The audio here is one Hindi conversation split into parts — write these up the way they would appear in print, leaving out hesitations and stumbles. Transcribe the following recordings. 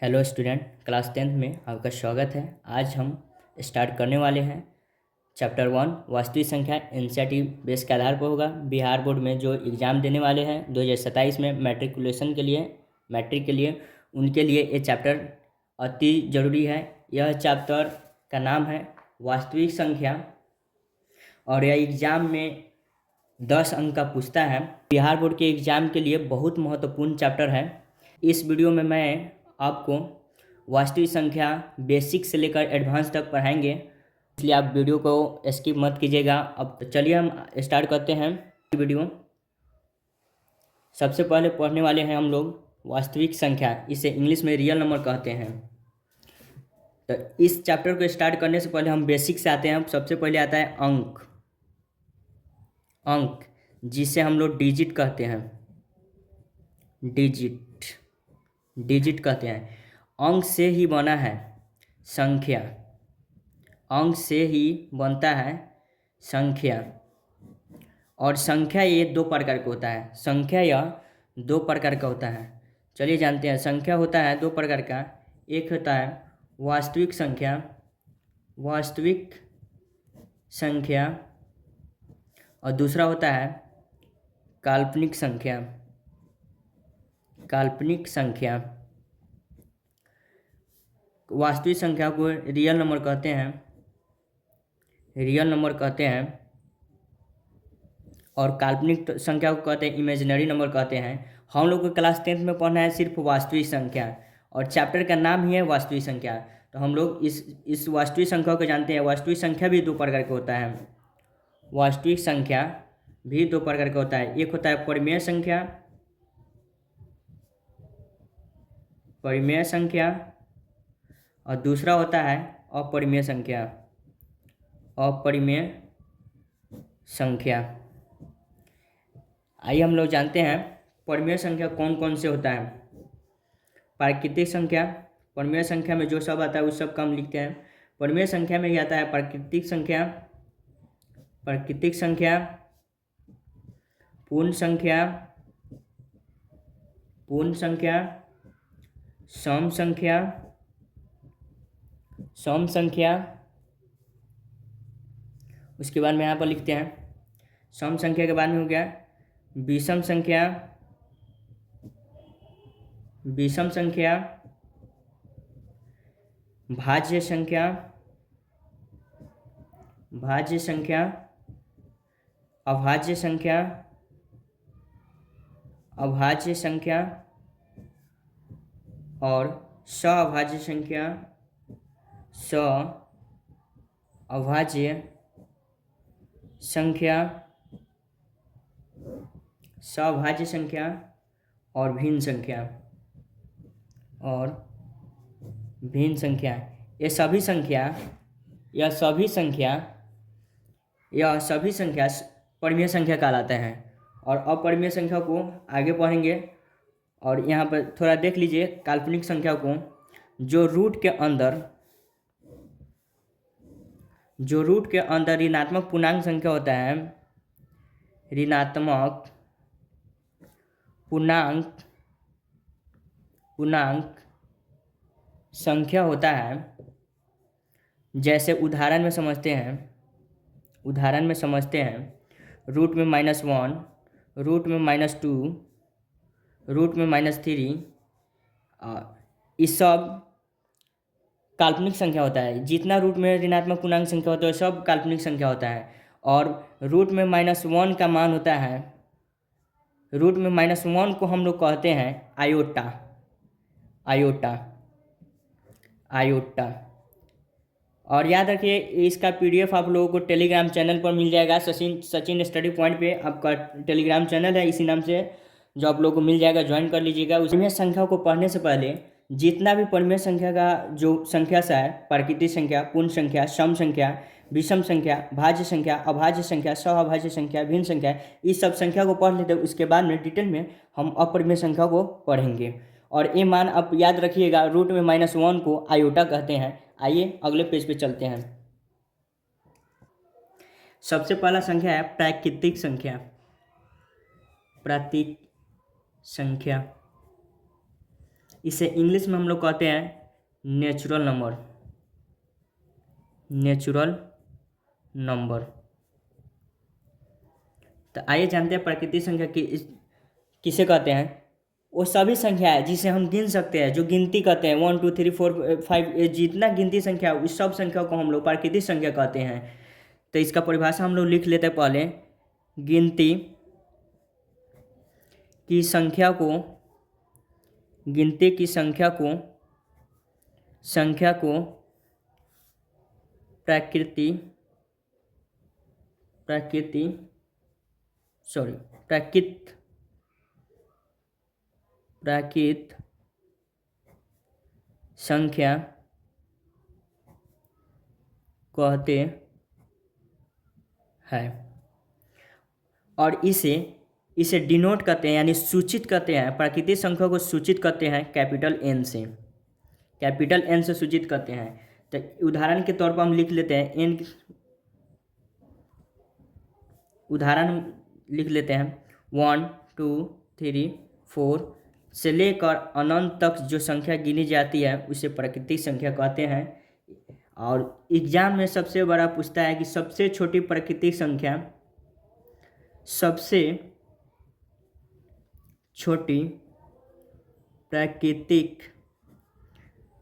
हेलो स्टूडेंट, क्लास 10th में आपका स्वागत है। आज हम स्टार्ट करने वाले हैं चैप्टर 1 वास्तविक संख्या। एनसीईआरटी बेस के आधार पर होगा। बिहार बोर्ड में जो एग्ज़ाम देने वाले हैं 2027 में मैट्रिक के लिए उनके लिए ये चैप्टर अति ज़रूरी है। यह चैप्टर का नाम है वास्तविक संख्या और यह एग्ज़ाम में 10 अंक का पूछता है। बिहार बोर्ड के एग्ज़ाम के लिए बहुत महत्वपूर्ण चैप्टर है। इस वीडियो में मैं आपको वास्तविक संख्या बेसिक से लेकर एडवांस तक पढ़ाएंगे, इसलिए आप वीडियो को स्किप मत कीजिएगा। अब चलिए हम स्टार्ट करते हैं वीडियो। सबसे पहले पढ़ने वाले हैं हम लोग वास्तविक संख्या, इसे इंग्लिश में रियल नंबर कहते हैं। तो इस चैप्टर को स्टार्ट करने से पहले हम बेसिक से आते हैं। सबसे पहले आता है अंक, जिसे हम लोग डिजिट कहते हैं। डिजिट कहते हैं। अंक से ही बना है संख्या, अंक से ही बनता है संख्या। और संख्या ये दो प्रकार का होता है। संख्या यह दो प्रकार का होता है। चलिए जानते हैं। संख्या होता है दो प्रकार का। एक होता है वास्तविक संख्या और दूसरा होता है काल्पनिक संख्या। वास्तविक संख्या को रियल नंबर कहते हैं और काल्पनिक संख्या को कहते हैं इमेजिनरी नंबर कहते हैं। हम लोग को क्लास 10th में पढ़ना है सिर्फ वास्तविक संख्या, और चैप्टर का नाम ही है वास्तविक संख्या। तो हम लोग इस वास्तविक संख्या को जानते हैं। वास्तविक संख्या भी दो प्रकार का होता है। वास्तविक संख्या भी दो प्रकार का होता है। एक होता है परिमेय संख्या और दूसरा होता है अपरिमेय संख्या। आइए हम लोग जानते हैं परिमेय संख्या कौन कौन से होता है। प्राकृतिक संख्या, परिमेय संख्या में जो सब आता है उस सब का हम लिखते हैं। परिमेय संख्या में ही आता है प्राकृतिक संख्या, पूर्ण संख्या, सम संख्या। उसके बाद में यहाँ पर लिखते हैं सम संख्या के बाद में हो गया विषम संख्या, भाज्य संख्या, अभाज्य संख्या और सअभाज्य संख्या और भिन्न संख्या। यह सभी संख्या परिमेय संख्या कहलाते हैं। और अपरिमेय संख्या को आगे पढ़ेंगे। और यहाँ पर थोड़ा देख लीजिए काल्पनिक संख्या को, जो रूट के अंदर ऋणात्मक पूर्णांक संख्या होता है। ऋणात्मक पूर्णांक संख्या होता है। जैसे उदाहरण में समझते हैं रूट में -1, रूट में -2, रूट में -3। इस सब काल्पनिक संख्या होता है। जितना रूट में ऋणात्मक पूर्णांक संख्या होता है सब काल्पनिक संख्या होता है। और रूट में -1 का मान होता है, रूट में -1 को हम लोग कहते हैं आयोटा। और याद रखिए इसका PDF आप लोगों को टेलीग्राम चैनल पर मिल जाएगा। सचिन स्टडी पॉइंट पे आपका टेलीग्राम चैनल है, इसी नाम से, जो आप लोगों को मिल जाएगा, ज्वाइन कर लीजिएगा। उसमें संख्या को पढ़ने से पहले जितना भी परिमेय संख्या का जो संख्या सा है, प्राकृतिक संख्या, पूर्ण संख्या, सम संख्या, विषम संख्या, भाज्य संख्या, अभाज्य संख्या, सअभाज्य संख्या, भिन्न संख्या, इस सब संख्या को पढ़ लेते हैं। उसके बाद में डिटेल में हम अपरिमेय संख्या को पढ़ेंगे। और ये मान आप याद रखिएगा, रूट में -1 को आयोटा कहते हैं। आइए अगले पेज पे चलते हैं। सबसे पहला संख्या है प्राकृतिक संख्या। इसे इंग्लिश में हम लोग कहते हैं नेचुरल नंबर। Natural number. तो आइए जानते हैं प्राकृतिक संख्या किसे कहते हैं। वो सभी संख्या है जिसे हम गिन सकते हैं, जो गिनती कहते हैं 1 2 3 4 5, जितना गिनती संख्या है उस सब संख्या को हम लोग प्राकृतिक संख्या कहते हैं। तो इसका परिभाषा हम लोग लिख लेते हैं पहले। गिनती की संख्या को प्राकृत संख्या कहते हैं और इसे डिनोट करते हैं यानी सूचित करते हैं। प्राकृतिक संख्या को सूचित करते हैं कैपिटल एन से सूचित करते हैं। तो उदाहरण के तौर पर हम लिख लेते हैं उदाहरण लिख लेते हैं 1 2 3 4 से लेकर अनंत तक जो संख्या गिनी जाती है उसे प्राकृतिक संख्या कहते हैं। और एग्जाम में सबसे बड़ा पूछता है कि सबसे छोटी प्राकृतिक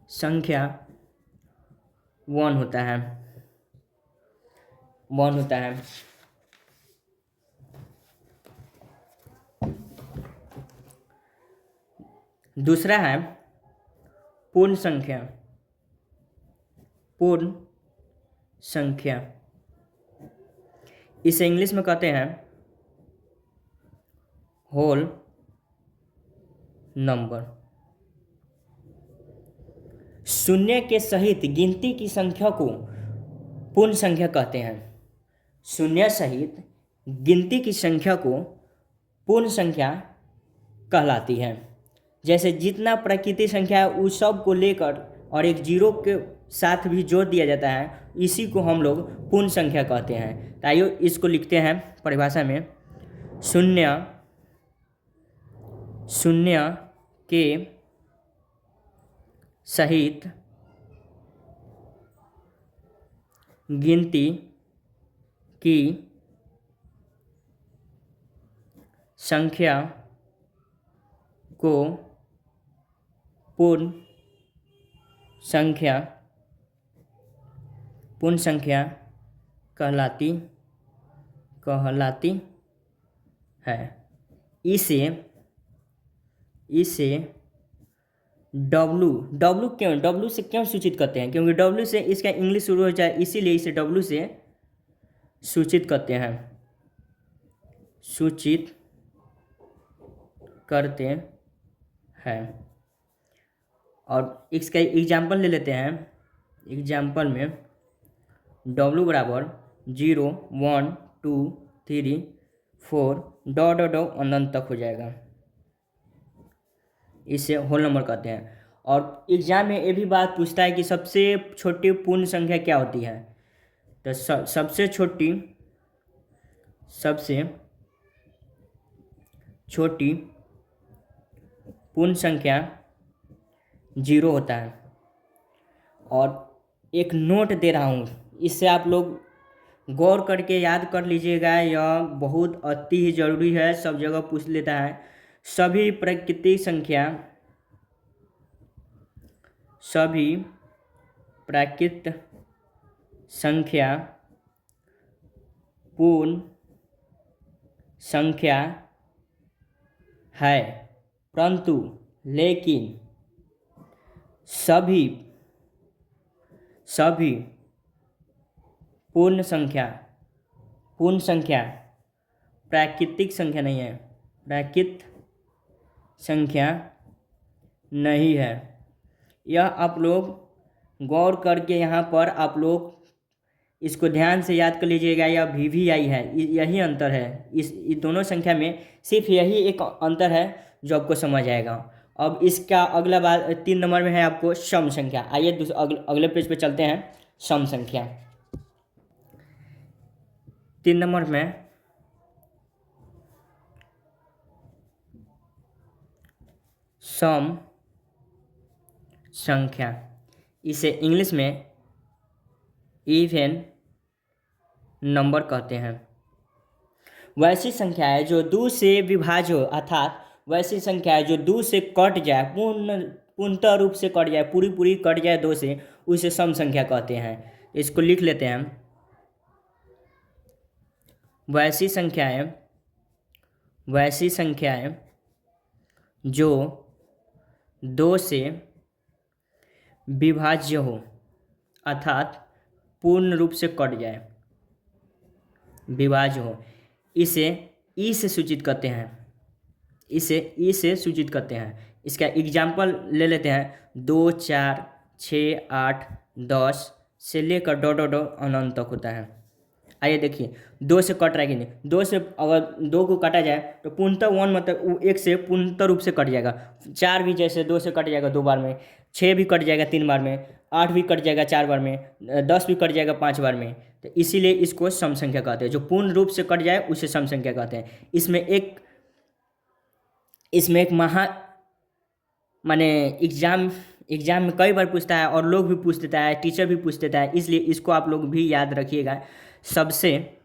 संख्या वन होता है। दूसरा है पूर्ण संख्या। इसे इंग्लिश में कहते हैं होल नंबर। शून्य के सहित गिनती की संख्या को पूर्ण संख्या कहते हैं। शून्य सहित गिनती की संख्या को पूर्ण संख्या कहलाती है। जैसे जितना प्राकृतिक संख्या है उस सब को लेकर और एक जीरो के साथ भी जोड़ दिया जाता है, इसी को हम लोग पूर्ण संख्या कहते हैं। तो आइए इसको लिखते हैं परिभाषा में। शून्य के सहित गिनती की संख्या को पूर्ण संख्या कहलाती है। इसे डब्लू से क्यों सूचित करते हैं? क्योंकि डब्लू से इसका इंग्लिश शुरू हो जाए, इसीलिए इसे डब्लू से सूचित करते हैं। और इसका एग्जाम्पल ले लेते हैं। एग्जाम्पल में W बराबर 0 1 2 3 4 डॉट अनंत तक हो जाएगा। इसे होल नंबर कहते हैं। और एग्जाम में ये भी बात पूछता है कि सबसे छोटी पूर्ण संख्या क्या होती है। तो सबसे छोटी पूर्ण संख्या 0 होता है। और एक नोट दे रहा हूँ, इससे आप लोग गौर करके याद कर लीजिएगा, यह बहुत अति ही जरूरी है, सब जगह पूछ लेता है। सभी प्राकृतिक संख्या पूर्ण संख्या है, परंतु लेकिन सभी पूर्ण संख्या प्राकृतिक संख्या नहीं है, प्राकृत संख्या नहीं है। यह आप लोग गौर करके यहाँ पर आप लोग इसको ध्यान से याद कर लीजिएगा। यह VVI है, यही अंतर है। इस दोनों संख्या में सिर्फ यही एक अंतर है जो आपको समझ आएगा। अब इसका अगला बात 3 नंबर में है आपको सम संख्या। आइए अगले पेज पे चलते हैं। सम संख्या 3 नंबर में सम संख्या, इसे इंग्लिश में इवन नंबर कहते हैं। वैसी संख्या है जो 2 से विभाज्य हो, अर्थात वैसी संख्या है जो 2 से कट जाए, पूर्णतः रूप से कट जाए, पूरी पूरी कट जाए 2 से, उसे सम संख्या कहते हैं। इसको लिख लेते हैं। वैसी संख्याएं जो 2 से विभाज्य हो, अर्थात पूर्ण रूप से कट जाए, विभाज्य हो, इसे ई से सूचित करते हैं। इसका एग्जाम्पल ले लेते हैं। 2, 4, 6, 8, 10 से लेकर डॉ अनंत तक होता है। आइए देखिए, 2 से कट रहा है कि नहीं। 2 से अगर 2 को काटा जाए तो पूर्णतः 1 मतलब 1 से पूर्णतः रूप से कट जाएगा। 4 भी जैसे 2 से कट जाएगा 2 बार में, 6 भी कट जाएगा 3 बार में, 8 भी कट जाएगा 4 बार में, 10 भी कट जाएगा 5 बार में। तो इसीलिए इसको सम संख्या कहते हैं। जो पूर्ण रूप से कट जाए उसे सम संख्या कहते हैं। इसमें एक माने एग्जाम में कई बार पूछता है, और लोग भी पूछ देता है, टीचर भी पूछ देता है, इसलिए इसको आप लोग भी याद रखिएगा। सबसे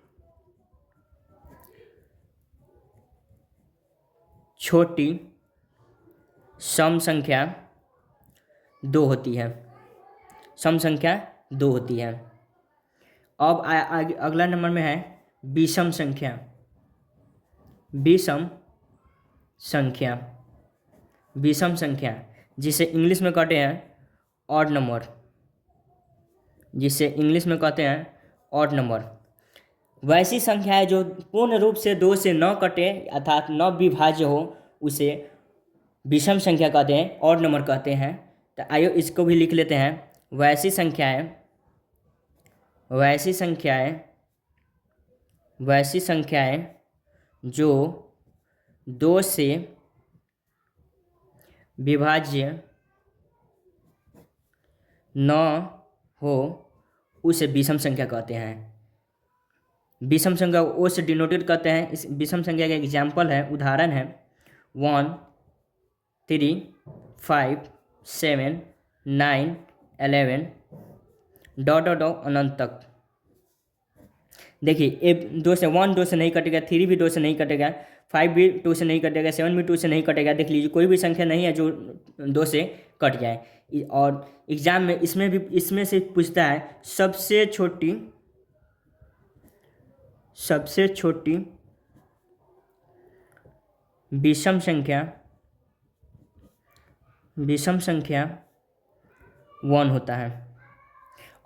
छोटी सम संख्या 2 होती है। अब अगला नंबर में है विषम संख्या, जिसे इंग्लिश में कहते हैं ऑड नंबर। वैसी संख्या है जो पूर्ण रूप से 2 से न कटे, अर्थात न विभाज्य हो, उसे विषम संख्या कहते हैं, ऑड नंबर कहते हैं। तो आइए इसको भी लिख लेते हैं। वैसी संख्याएं जो 2 से विभाज्य न हो, उसे विषम संख्या कहते हैं। विषम संख्या ओ से डिनोटेड करते हैं। इस विषम संख्या का एग्जाम्पल है, उदाहरण है 1, 3, 5, 7, 9, 11 डॉट अनंत तक। देखिए 2 से 1 2 से नहीं कटेगा, 3 भी 2 से नहीं कटेगा, 5 भी 2 से नहीं कटेगा, 7 भी 2 से नहीं कटेगा। देख लीजिए, कोई भी संख्या नहीं है जो 2 से कट जाए। और एग्जाम में इसमें से पूछता है सबसे छोटी विषम संख्या 1 होता है।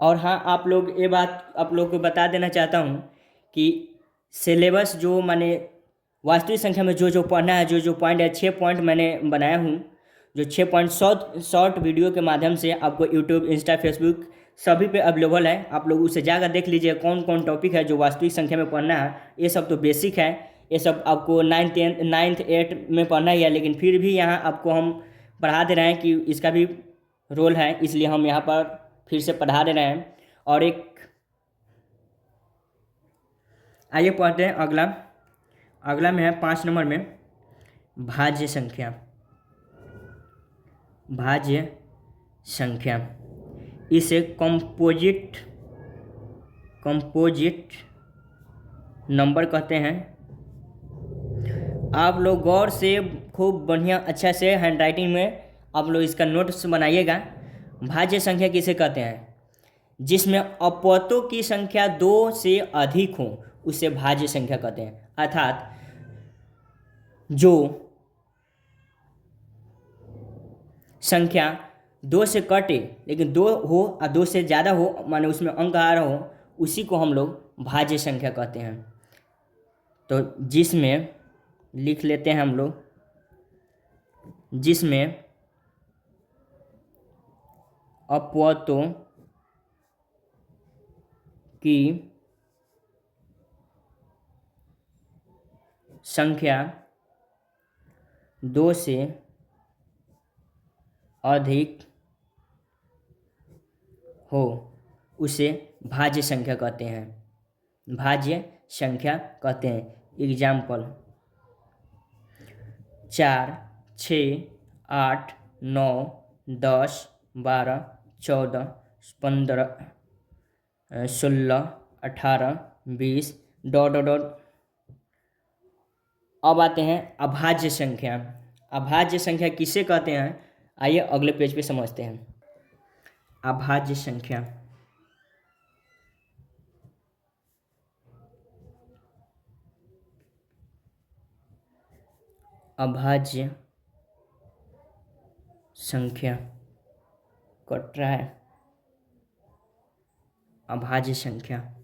और हाँ, आप लोग ये बात आप लोग को बता देना चाहता हूँ कि सिलेबस जो माने वास्तविक संख्या में जो पढ़ना है, जो पॉइंट है, 6 पॉइंट मैंने बनाया हूँ, जो 6 पॉइंट शॉर्ट वीडियो के माध्यम से आपको यूट्यूब, इंस्टा, फेसबुक सभी पे अवेलेबल है। आप लोग उसे जाकर देख लीजिए कौन कौन टॉपिक है जो वास्तविक संख्या में पढ़ना है। ये सब तो बेसिक है, ये सब आपको 9th 8th में पढ़ना ही है, लेकिन फिर भी यहाँ आपको हम पढ़ा दे रहे हैं कि इसका भी रोल है, इसलिए हम यहाँ पर फिर से पढ़ा दे रहे हैं। और आइए पढ़ते हैं अगला में है 5 नंबर में भाज्य संख्या। इसे कंपोजिट नंबर कहते हैं। आप लोग गौर से खूब बढ़िया अच्छा से हैंडराइटिंग में आप लोग इसका नोट्स बनाइएगा। भाज्य संख्या किसे कहते हैं? जिसमें अपवर्तों की संख्या 2 से अधिक हो, उसे भाज्य संख्या कहते हैं। अर्थात जो संख्या 2 से कटे लेकिन 2 हो और 2 से ज़्यादा हो, माने उसमें अंक आ रहा हो, उसी को हम लोग भाज्य संख्या कहते हैं। तो जिसमें लिख लेते हैं हम लोग, जिसमें अपवर्तों की संख्या 2 से अधिक हो, उसे भाज्य संख्या कहते हैं। एग्जाम्पल 4, 6, 8, 9, 10, 12, 14, 15, 16, 18, 20 ... अब आते हैं अभाज्य संख्या। अभाज्य संख्या किसे कहते हैं, आइए अगले पेज पे समझते हैं। अभाज्य संख्या, अभाज्य संख्या कट रहा है। अभाज्य संख्या,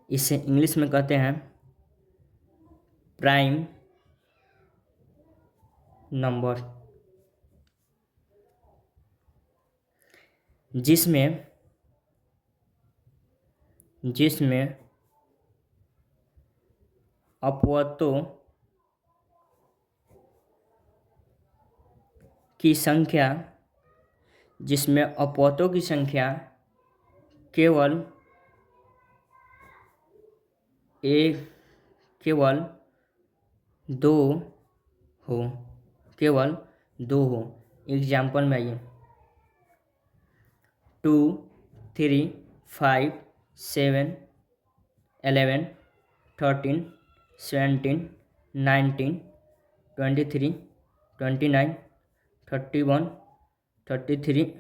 इसे इंग्लिश में कहते हैं प्राइम नंबर, जिसमें अपवर्तों की संख्या केवल दो हो। एग्जाम्पल में आइए, 2, 3, 5, 7, 11, 13, 17, 19, 23, 29, 31, 37,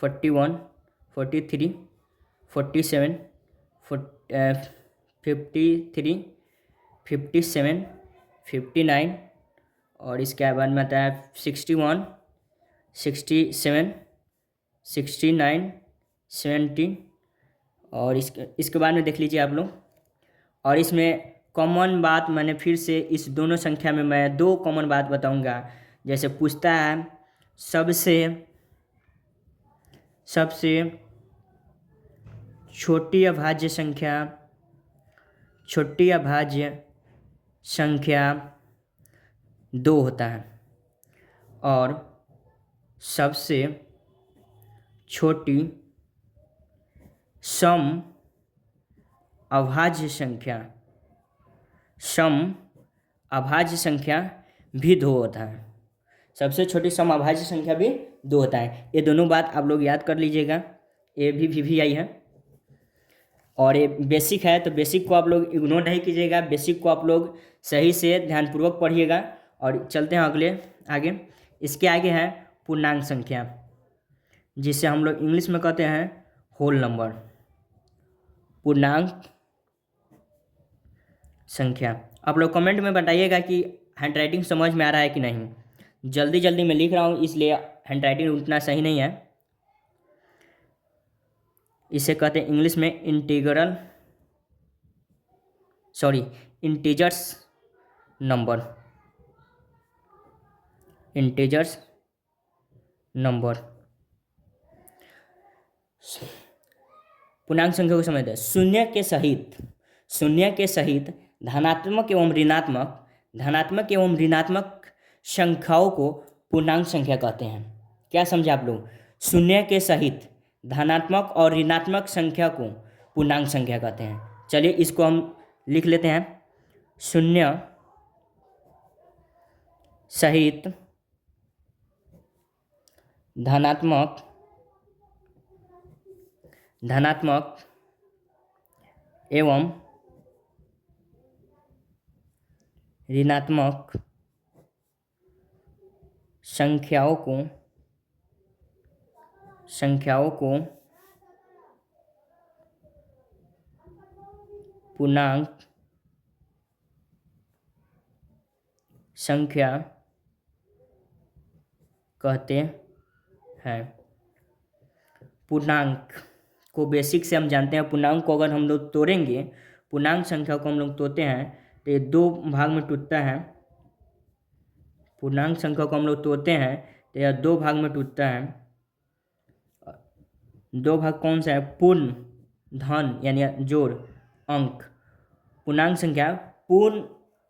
41, 43, 47, 53, 57, 59, और इसके बाद में आता है 61, 67, 69, 70, और इसके बाद में देख लीजिए आप लोग। और इसमें कॉमन बात, मैंने फिर से इस दोनों संख्या में मैं दो कॉमन बात बताऊंगा। जैसे पूछता है सबसे छोटी अभाज्य संख्या 2 होता है, और सबसे छोटी सम अभाज्य संख्या भी 2 होता है। सबसे छोटी सम अभाज्य संख्या भी 2 होता है। ये दोनों बात आप लोग याद कर लीजिएगा। ये भी VVI है और ये बेसिक है, तो बेसिक को आप लोग इग्नोर नहीं कीजिएगा। बेसिक को आप लोग सही से ध्यानपूर्वक पढ़िएगा। और चलते हैं आगे। इसके आगे है पूर्णांक संख्या, जिसे हम लोग इंग्लिश में कहते हैं होल नंबर। पूर्णांक संख्या, आप लोग कमेंट में बताइएगा कि हैंडराइटिंग समझ में आ रहा है कि नहीं। जल्दी जल्दी मैं लिख रहा हूँ, इसलिए हैंडराइटिंग उतना सही नहीं है। इसे कहते हैं इंग्लिश में इंटीजर्स नंबर। पूर्णांक संख्या को समझते हैं। शून्य के सहित धनात्मक एवं ऋणात्मक संख्याओं को पूर्णांक संख्या कहते हैं। क्या समझे आप लोग? शून्य के सहित धनात्मक और ऋणात्मक संख्या को पूर्णांक संख्या कहते हैं। चलिए इसको हम लिख लेते हैं। शून्य सहित धनात्मक एवं ऋणात्मक संख्याओं को पूर्णांक संख्या कहते हैं। पूर्णांक को बेसिक से हम जानते हैं। पूर्णांक को अगर हम लोग तोड़ेंगे, पूर्णांक संख्या को हम लोग तोड़ते हैं तो ये 2 भाग में टूटता है। पूर्णांक संख्या को हम लोग तोड़ते हैं तो यह 2 भाग में टूटता है। 2 भाग कौन सा है? पूर्ण धन यानी जोड़, अंक। पूर्णांक संख्या पूर्ण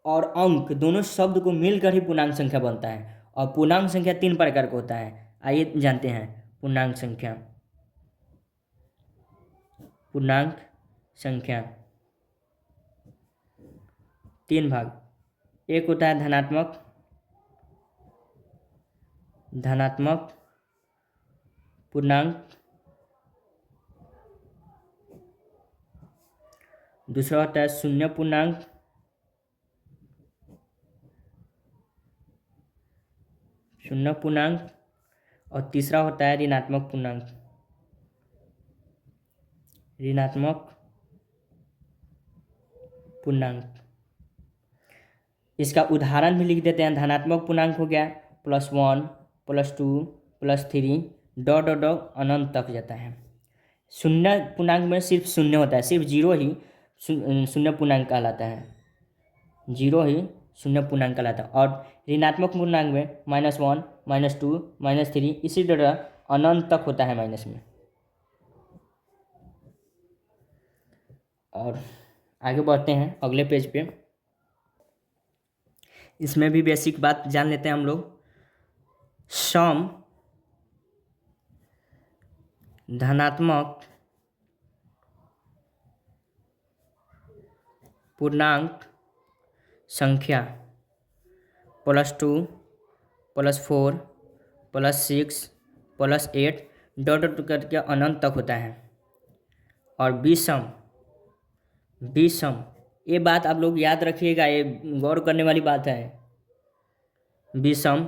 और अंक दोनों शब्द को मिलकर ही पूर्णांक संख्या बनता है। और पूर्णांक संख्या 3 प्रकार का होता है। आइए जानते हैं पूर्णांक संख्या। 3 भाग। एक होता है धनात्मक पूर्णांक, दूसरा होता है शून्य पूर्णांक, और तीसरा होता है ऋणात्मक पूर्णांक, इसका उदाहरण भी लिख देते हैं। धनात्मक पूर्णांक हो गया +1, +2, +3 डॉट डॉट डॉट अनंत तक जाता है। शून्य पूर्णांक में सिर्फ शून्य होता है, सिर्फ जीरो ही शून्य पूर्णांक कहलाता है, जीरो ही शून्य पूर्णांक कहलाता है। और ऋणात्मक पूर्णांक में -1, -2, -3 इसी तरह अनंत तक होता है माइनस में। और आगे बढ़ते हैं अगले पेज पे। इसमें भी बेसिक बात जान लेते हैं हम लोग। सम धनात्मक पूर्णांक संख्या +2, +4, +6, +8 डॉट डॉट करके अनंत तक होता है। और विषम ये बात आप लोग याद रखिएगा, ये गौर करने वाली बात है। विषम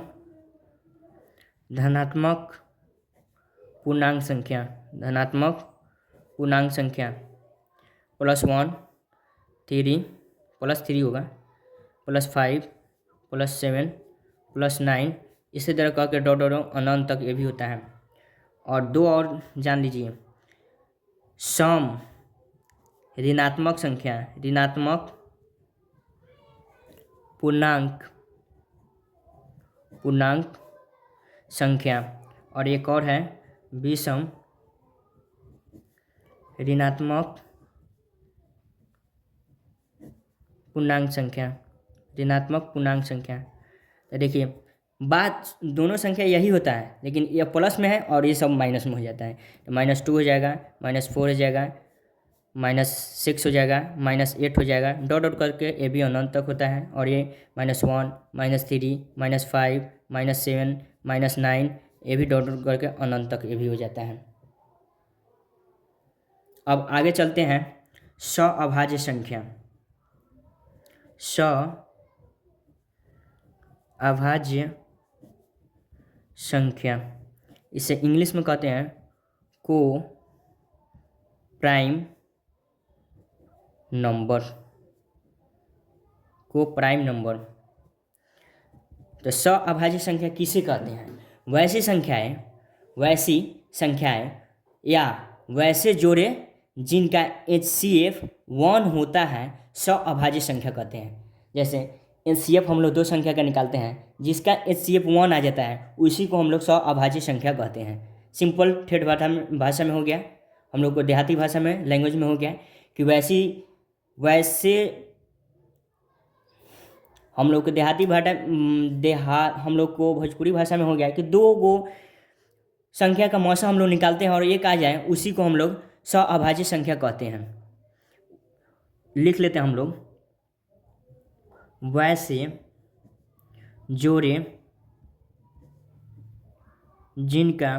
धनात्मक पूर्णांक संख्या +1, 3 +3 होगा, +5, +7, +9 इसी तरह करके डॉट डॉट अनंत तक ये भी होता है। और दो और जान लीजिए। सम ऋणात्मक पूर्णांक संख्या, और एक और है विषम ऋणात्मक पूर्णांक संख्या। तो देखिए बात दोनों संख्या यही होता है, लेकिन ये प्लस में है और ये सब माइनस में हो जाता है। तो -2 हो जाएगा, -4 हो जाएगा, -6 हो जाएगा, -8 हो जाएगा, डॉट डॉट करके ये भी अनंत तक होता है। और ये -1, -3, -5, -7, -9 ये भी डॉट डॉट करके अनंत तक ये भी हो जाता है। अब आगे चलते हैं। सअभाज्य संख्या, इसे इंग्लिश में कहते हैं को प्राइम नंबर। तो सअभाज्य संख्या किसे कहते हैं? वैसी संख्याएं या वैसे जोड़े जिनका HCF 1 होता है सअभाज्य संख्या कहते हैं। जैसे HCF हम लोग दो संख्या का निकालते हैं, जिसका HCF 1 आ जाता है उसी को हम लोग सअभाज्य संख्या कहते हैं। सिंपल ठेठ भाषा में हो गया, हम लोग को देहाती भाषा में लैंग्वेज में हो गया कि वैसे हम लोग को हम लोग को भोजपुरी भाषा में हो गया कि दो गो संख्या का मौसा हम लोग निकालते हैं और एक आ जाए उसी को हम लोग सअभाज्य संख्या कहते हैं। लिख लेते हैं हम लोग। वैसे जोड़े जिनका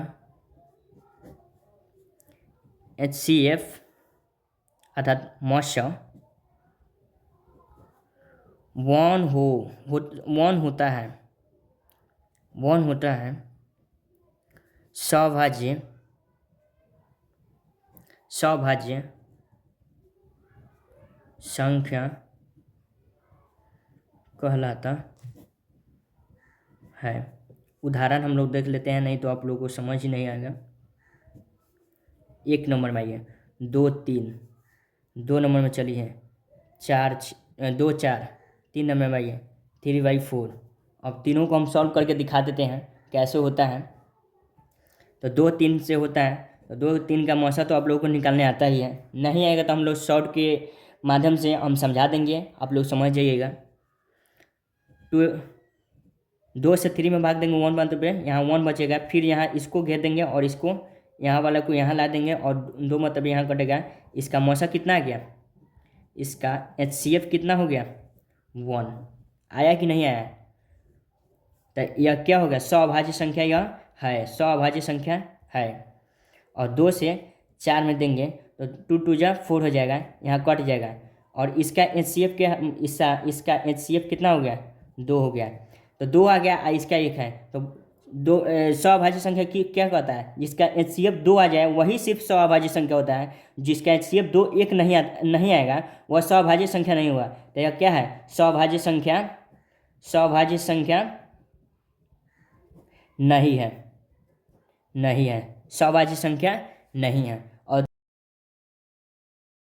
HCF अर्थात मौसा 1 होता है सअभाज्य संख्या कहलाता है। उदाहरण हम लोग देख लेते हैं, नहीं तो आप लोगों को समझ ही नहीं आएगा। 1 नंबर में आइए 2, 3, 2 नंबर में चलिए 2, 4, 3 नंबर में आइए 3/4। अब तीनों को हम सॉल्व करके दिखा देते हैं कैसे होता है। तो 2, 3 से होता है, तो 2, 3 का मौसा तो आप लोगों को निकालने आता ही है। नहीं आएगा तो हम लोग शॉर्ट के माध्यम से हम समझा देंगे, आप लोग समझ जाइएगा। 2 से 3 में भाग देंगे 1 बार, तो यहाँ 1 बचेगा, फिर यहाँ इसको घेर देंगे और इसको यहाँ वाला को यहाँ ला देंगे और 2 मतलब यहाँ कटेगा। इसका मौसा कितना आ गया? इसका HCF कितना हो गया? 1 आया कि नहीं आया? तो यह क्या होगा? सअभाज्य संख्या यह है, सअभाज्य संख्या है। और 2 से 4 में देंगे तो 2 2 जा 4 हो जाएगा, यहाँ कट जाएगा। और इसका एचसीएफ क्या, इसका एचसीएफ कितना हो गया, 2 हो गया। तो 2 आ गया, इसका 1 है। तो दो सौभाज्य संख्या की क्या कहता है, जिसका एचसीएफ 2 आ जाए वही सिर्फ सौभाज्य संख्या होता है। जिसका एचसीएफ 2 1 नहीं आएगा वह सौभाज्य संख्या नहीं हुआ। तो यह क्या है, सौभाज्य संख्या, सौभाज्य संख्या नहीं है, नहीं है, सौभाज्य संख्या नहीं है।